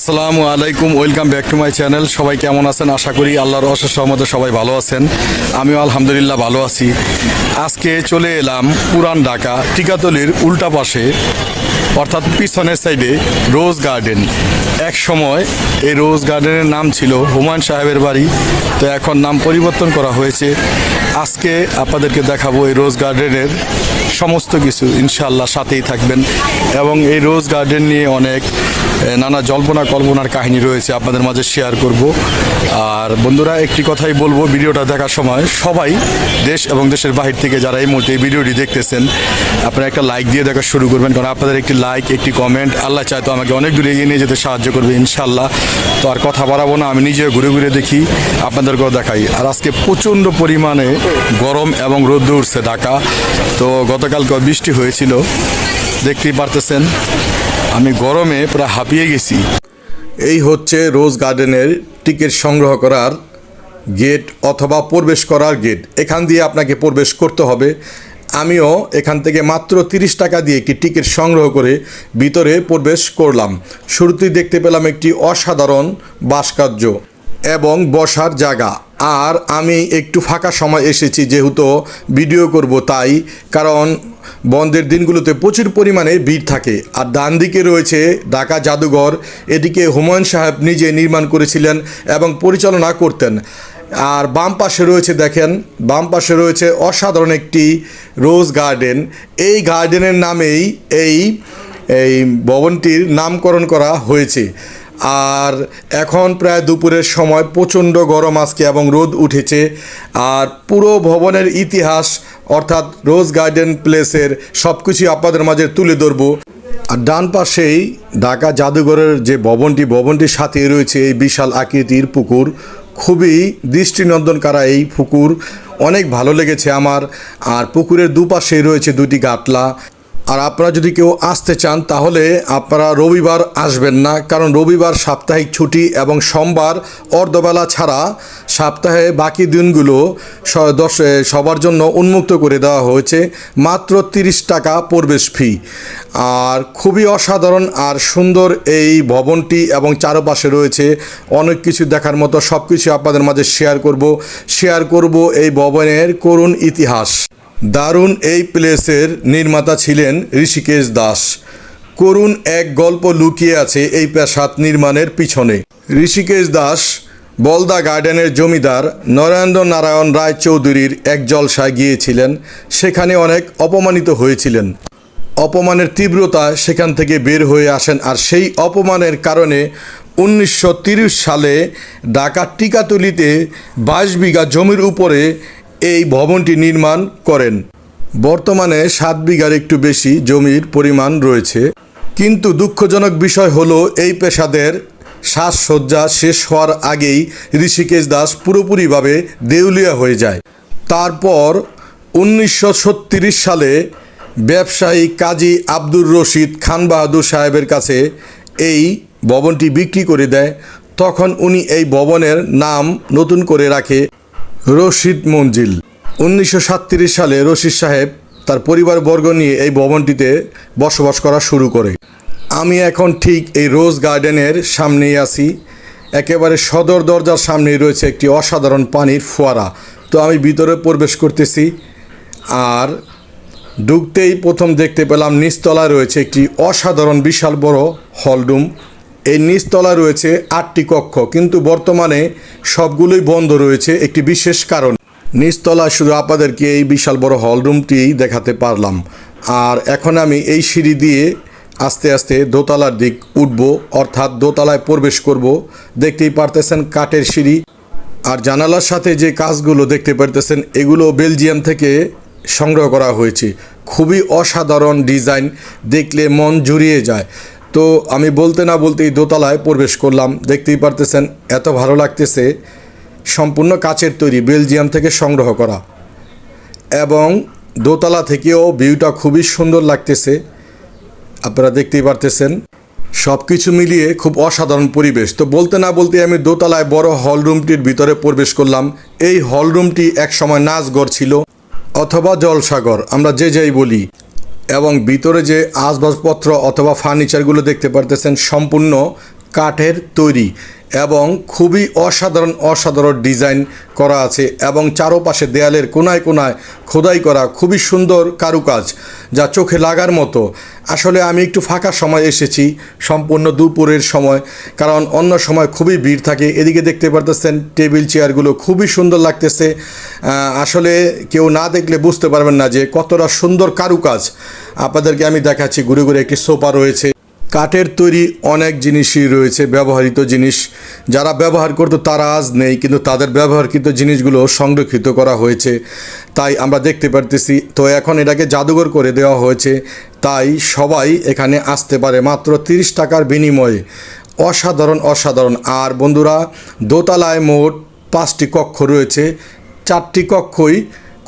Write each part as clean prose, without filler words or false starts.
আসসালামু আলাইকুম, welcome back to my channel. সবাই কেমন আছেন? আশা করি আল্লাহর অশেষ রহমতে সবাই ভালো আছেন। আমিও আলহামদুলিল্লাহ ভালো আছি। আজকে চলে এলাম পুরান ঢাকা টিকাতলির উল্টা পাশে, অর্থাৎ পিছনের সাইডে রোজ গার্ডেন। এক সময় এই রোজ গার্ডেনের নাম ছিল হুমায়ুন সাহেবের বাড়ি, তো এখন নাম পরিবর্তন করা হয়েছে। আজকে আপনাদেরকে দেখাবো এই রোজ গার্ডেনের সমস্ত কিছু, ইনশাআল্লাহ সাথেই থাকবেন। এবং এই রোজ গার্ডেন নিয়ে অনেক নানা জল্পনা কল্পনার কাহিনী রয়েছে, আপনাদের মাঝে শেয়ার করব। আর বন্ধুরা, একটি কথাই বলবো, ভিডিওটা দেখার সময় সবাই দেশ এবং দেশের বাহির থেকে যারা এই মুহূর্তে এই ভিডিওটি দেখতেছেন, আপনারা একটা লাইক দিয়ে দেখা শুরু করবেন, কারণ আপনাদের একটি লাইক, একটি কমেন্ট আল্লাহ চায় তো আমাকে অনেক দূরে এগিয়ে নিয়ে যেতে সাহায্য করবে ইনশাআল্লাহ। তো আর কথা বাড়াবো না, আমি নিজেও ঘুরে ঘুরে দেখি, আপনাদেরকেও দেখাই। আর আজকে প্রচণ্ড পরিমাণে গরম এবং রোদ উঠছে ঢাকা। তো গতকালকে বৃষ্টি হয়েছিল, দেখতেই পারতেছেন আমি গরমে প্রায় হাঁপিয়ে গেছি। এই হচ্ছে রোজ গার্ডেনের টিকিট সংগ্রহ করার গেট অথবা প্রবেশ করার গেট। এখান দিয়ে আপনাকে প্রবেশ করতে হবে। আমিও এখান থেকে মাত্র 30 টাকা দিয়ে একটি টিকিট সংগ্রহ করে ভিতরে প্রবেশ করলাম। শুরুতেই দেখতে পেলাম একটি অসাধারণ ভাস্কর্য এবং বসার জায়গা। আর আমি একটু ফাঁকা সময় এসেছি, যেহেতু ভিডিও করব তাই, কারণ বন্ধের দিনগুলোতে প্রচুর পরিমাণে ভিড় থাকে। আর ডান দিকে রয়েছে ঢাকা জাদুঘর, এটিকে হুমায়ুন সাহেব নিজে নির্মাণ করেছিলেন এবং পরিচালনা করতেন। আর বাম পাশে রয়েছে, দেখেন বাম পাশে রয়েছে অসাধারণ একটি রোজ গার্ডেন। এই গার্ডেনের নামেই এই ভবনটির নামকরণ করা হয়েছে। আর এখন প্রায় দুপুরের সময়, প্রচণ্ড গরম আজকে এবং রোদ উঠেছে। আর পুরো ভবনের ইতিহাস অর্থাৎ রোজ গার্ডেন প্লেসের সব কিছুই আপনাদের মাঝে তুলে ধরব। আর ডান পাশেই ঢাকা জাদুঘরের যে ভবনটির সাথে রয়েছে এই বিশাল আকৃতির পুকুর। খুবই দৃষ্টিনন্দন কারা এই পুকুর, অনেক ভালো লেগেছে আমার। আর পুকুরের দুপাশেই রয়েছে দুটি গাটলা। আর আপনারা যদি কেউ আসতে চান তাহলে আপনারা রবিবার আসবেন না, কারণ রবিবার সাপ্তাহিক ছুটি এবং সোমবার অর্ধবেলা ছাড়া সপ্তাহে বাকি দিনগুলো সবার জন্য উন্মুক্ত করে দেওয়া হয়েছে। মাত্র 30 টাকা প্রবেশ ফি। আর খুবই অসাধারণ আর সুন্দর এই ভবনটি এবং চারপাশে রয়েছে অনেক কিছু দেখার মতো। সব কিছু আপনাদের মাঝে শেয়ার করব এই ভবনের করুণ ইতিহাস। দারুণ এই প্লেসের নির্মাতা ছিলেন ঋষিকেশ দাস। করুণ এক গল্প লুকিয়ে আছে এই প্রাসাদ নির্মাণের পিছনে। ঋষিকেশ দাস বলদা গার্ডেনের জমিদার নরেন্দ্র নারায়ণ রায় চৌধুরীর এক জলসায় গিয়েছিলেন, সেখানে অনেক অপমানিত হয়েছিলেন। অপমানের তীব্রতা সেখান থেকে বের হয়ে আসেন। আর সেই অপমানের কারণে 1930 সালে ঢাকা টিকাতলিতে 22 বিঘা জমির উপরে এই ভবনটি নির্মাণ করেন। বর্তমানে 7 বিঘার একটু বেশি জমির পরিমাণ রয়েছে। কিন্তু দুঃখজনক বিষয় হলো এই প্রাসাদের সাজসজ্জা শেষ হওয়ার আগেই ঋষিকেশ দাস পুরোপুরিভাবে দেউলিয়া হয়ে যায়। তারপর 1936 সালে ব্যবসায়ী কাজী আব্দুর রশিদ খান বাহাদুর সাহেবের কাছে এই ভবনটি বিক্রি করে দেয়। তখন উনি এই ভবনের নাম নতুন করে রাখে রশিদ মঞ্জিল। 1937 সালে রশিদ সাহেব তার পরিবারবর্গ নিয়ে এই ভবনটিতে বসবাস করা শুরু করে। আমি এখন ঠিক এই রোজ গার্ডেনের সামনেই আছি। একেবারে সদর দরজার সামনেই রয়েছে একটি অসাধারণ পানির ফোয়ারা। তো আমি ভিতরে প্রবেশ করতেছি। আর ঢুকতেই প্রথম দেখতে পেলাম নিচতলায় রয়েছে একটি অসাধারণ বিশাল বড় হলরুম। এই নিচতলায় রয়েছে 8টি কক্ষ, কিন্তু বর্তমানে সবগুলোই বন্ধ রয়েছে একটি বিশেষ কারণ। নিচতলায় শুধু আপনাদেরকে এই বিশাল বড় হলরুমটি দেখাতে পারলাম। আর এখন আমি এই সিঁড়ি দিয়ে আস্তে আস্তে দোতলার দিক উঠব, অর্থাৎ দোতলায় প্রবেশ করব। দেখতেই পারতেছেন কাঠের সিঁড়ি। আর জানালার সাথে যে কাজগুলো দেখতে পারতেছেন এগুলো বেলজিয়াম থেকে সংগ্রহ করা হয়েছে। খুবই অসাধারণ ডিজাইন, দেখলে মন জুড়িয়ে যায়। তো আমি বলতে না বলতেই দোতলায় প্রবেশ করলাম। দেখতেই পারতেছেন এত ভালো লাগতেছে। সম্পূর্ণ কাচের তৈরি, বেলজিয়াম থেকে সংগ্রহ করা। এবং দোতলা থেকেও ভিউটা খুবই সুন্দর লাগতেছে, আপনারা দেখতেই পারতেছেন। সব কিছু মিলিয়ে খুব অসাধারণ পরিবেশ। তো বলতে না বলতে আমি দোতলায় বড় হলরুমটির ভিতরে প্রবেশ করলাম। এই হলরুমটি একসময় নাচঘর ছিল অথবা জলসাঘর, আমরা যে যাই বলি। এবং ভিতরে যে আসবাবপত্র অথবা ফার্নিচারগুলো দেখতে পারতেছেন সম্পূর্ণ কাঠের তৈরি এবং খুবই অসাধারণ অসাধারণ ডিজাইন করা আছে এবং চারপাশে দেয়ালের কোনায় কোনায় খোদাই করা খুবই সুন্দর কারুকাজ, যা চোখে লাগার মতো। আসলে আমি একটু ফাঁকা সময় এসেছি, সম্পূর্ণ দুপুরের সময়, কারণ অন্য সময় খুবই ভিড় থাকে। এদিকে দেখতে পারতেছেন টেবিল চেয়ারগুলো খুবই সুন্দর লাগতেছে। আসলে কেউ না দেখলে বুঝতে পারবেন না যে কতটা সুন্দর কারুকাজ। আপনাদেরকে আমি দেখাচ্ছি ঘুরে ঘুরে। একটি সোফা রয়েছে, কাঠের তৈরি অনেক জিনিসই রয়েছে, ব্যবহৃত জিনিস। যারা ব্যবহার করতো তারা আজ নেই, কিন্তু তাদের ব্যবহারকৃত জিনিসগুলো সংরক্ষিত করা হয়েছে, তাই আমরা দেখতে পারতেছি। তো এখন এটাকে জাদুঘর করে দেওয়া হয়েছে, তাই সবাই এখানে আসতে পারে মাত্র 30 টাকার বিনিময়ে। অসাধারণ অসাধারণ। আর বন্ধুরা, দোতলায় মোট 5টি কক্ষ রয়েছে, 4টি কক্ষই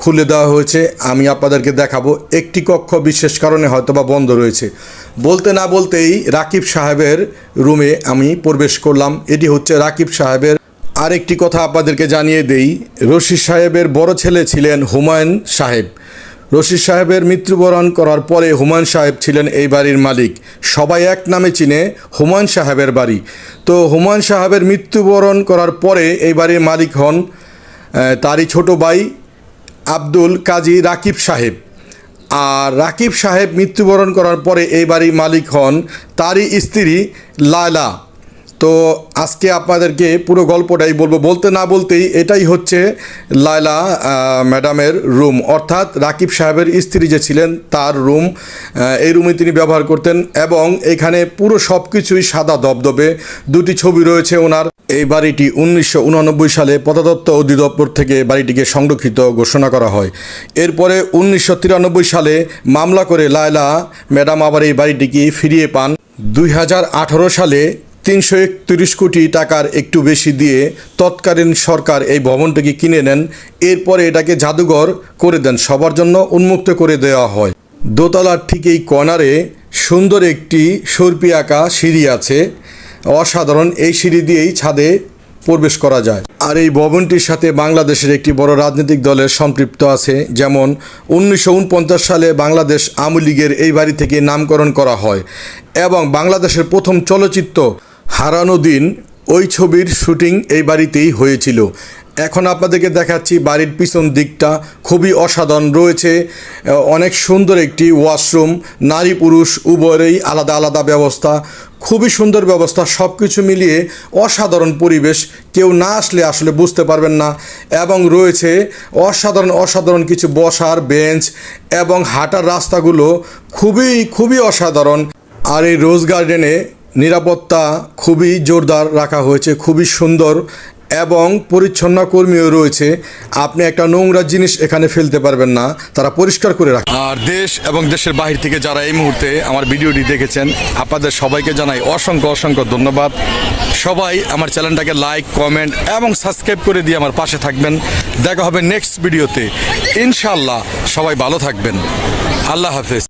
খুলে দেওয়া হয়েছে। আমি আপনাদেরকে দেখাবো। একটি কক্ষ বিশেষ কারণে হয়তো বা বন্ধ রয়েছে। বলতে না বলতেই রাকিব সাহেবের রুমে আমি প্রবেশ করলাম। এটি হচ্ছে রাকিব সাহেবের। আরেকটি কথা আপনাদেরকে জানিয়ে দেই, রশিদ সাহেবের বড় ছেলে ছিলেন হুমায়ুন সাহেব। রশিদ সাহেবের মৃত্যুবরণ করার পরে হুমায়ুন সাহেব ছিলেন এই বাড়ির মালিক। সবাই এক নামে চিনে হুমায়ুন সাহেবের বাড়ি। তো হুমায়ুন সাহেবের মৃত্যুবরণ করার পরে এই বাড়ির মালিক হন তারই ছোট ভাই আব্দুল কাজী রাকিব সাহেব। আর রাকিব সাহেব মৃত্যুবরণ করার পরে এই বাড়ির মালিক হন তারই স্ত্রী লায়লা। তো আজকে আপনাদেরকে পুরো গল্পটাই বলবো। বলতে না বলতেই এটাই হচ্ছে লায়লা ম্যাডামের রুম, অর্থাৎ রাকিব সাহেবের স্ত্রী যে ছিলেন তার রুম। এই রুমে তিনি ব্যবহার করতেন এবং এখানে পুরো সব কিছুই সাদা দবদবে। 2টি ছবি রয়েছে ওনার। এই বাড়িটি 1989 সালে প্রত্নতত্ত্ব অধিদপ্তর থেকে বাড়িটিকে সংরক্ষিত ঘোষণা করা হয়। এরপরে 1993 সালে মামলা করে লায়লা ম্যাডাম আবার এই বাড়িটিকে ফিরিয়ে পান। 2018 সালে 331 কোটি টাকার একটু বেশি দিয়ে তৎকালীন সরকার এই ভবনটিকে কিনে নেন। এরপরে এটাকে জাদুঘর করে দেন, সবার জন্য উন্মুক্ত করে দেওয়া হয়। দোতলার ঠিক এই কর্নারে সুন্দর একটি সর্পি আঁকা সিঁড়ি আছে, অসাধারণ। এই সিঁড়ি দিয়েই ছাদে প্রবেশ করা যায়। আর এই ভবনটির সাথে বাংলাদেশের একটি বড় রাজনৈতিক দলের সম্পৃক্ত আছে। যেমন 1949 সালে বাংলাদেশ আওয়ামী লীগের এই বাড়ি থেকে নামকরণ করা হয় এবং বাংলাদেশের প্রথম চলচ্চিত্র হারানো দিন, ওই ছবির শুটিং এই বাড়িতেই হয়েছিল। এখন আপনাদেরকে দেখাচ্ছি বাড়ির পিছন দিকটা খুবই অসাধারণ রয়েছে। অনেক সুন্দর একটি ওয়াশরুম, নারী পুরুষ উভয়েরই আলাদা আলাদা ব্যবস্থা, খুবই সুন্দর ব্যবস্থা। সব কিছু মিলিয়ে অসাধারণ পরিবেশ, কেউ না আসলে আসলে বুঝতে পারবেন না। এবং রয়েছে অসাধারণ অসাধারণ কিছু বসার বেঞ্চ এবং হাঁটার রাস্তাগুলো খুবই খুবই অসাধারণ। আর এই রোজ গার্ডেনে নিরাপত্তা খুবই জোরদার রাখা হয়েছে, খুবই সুন্দর এবং পরিচ্ছন্ন কর্মীও রয়েছে। আপনি একটা নোংরা জিনিস এখানে ফেলতে পারবেন না, তারা পরিষ্কার করে রাখে। আর দেশ এবং দেশের বাহির থেকে যারা এই মুহূর্তে আমার ভিডিওটি দেখেছেন, আপনাদের সবাইকে জানাই অসংখ্য অসংখ্য ধন্যবাদ। সবাই আমার চ্যানেলটাকে লাইক, কমেন্ট এবং সাবস্ক্রাইব করে দিয়ে আমার পাশে থাকবেন। দেখা হবে নেক্সট ভিডিওতে ইনশাআল্লাহ। সবাই ভালো থাকবেন। আল্লাহ হাফেজ।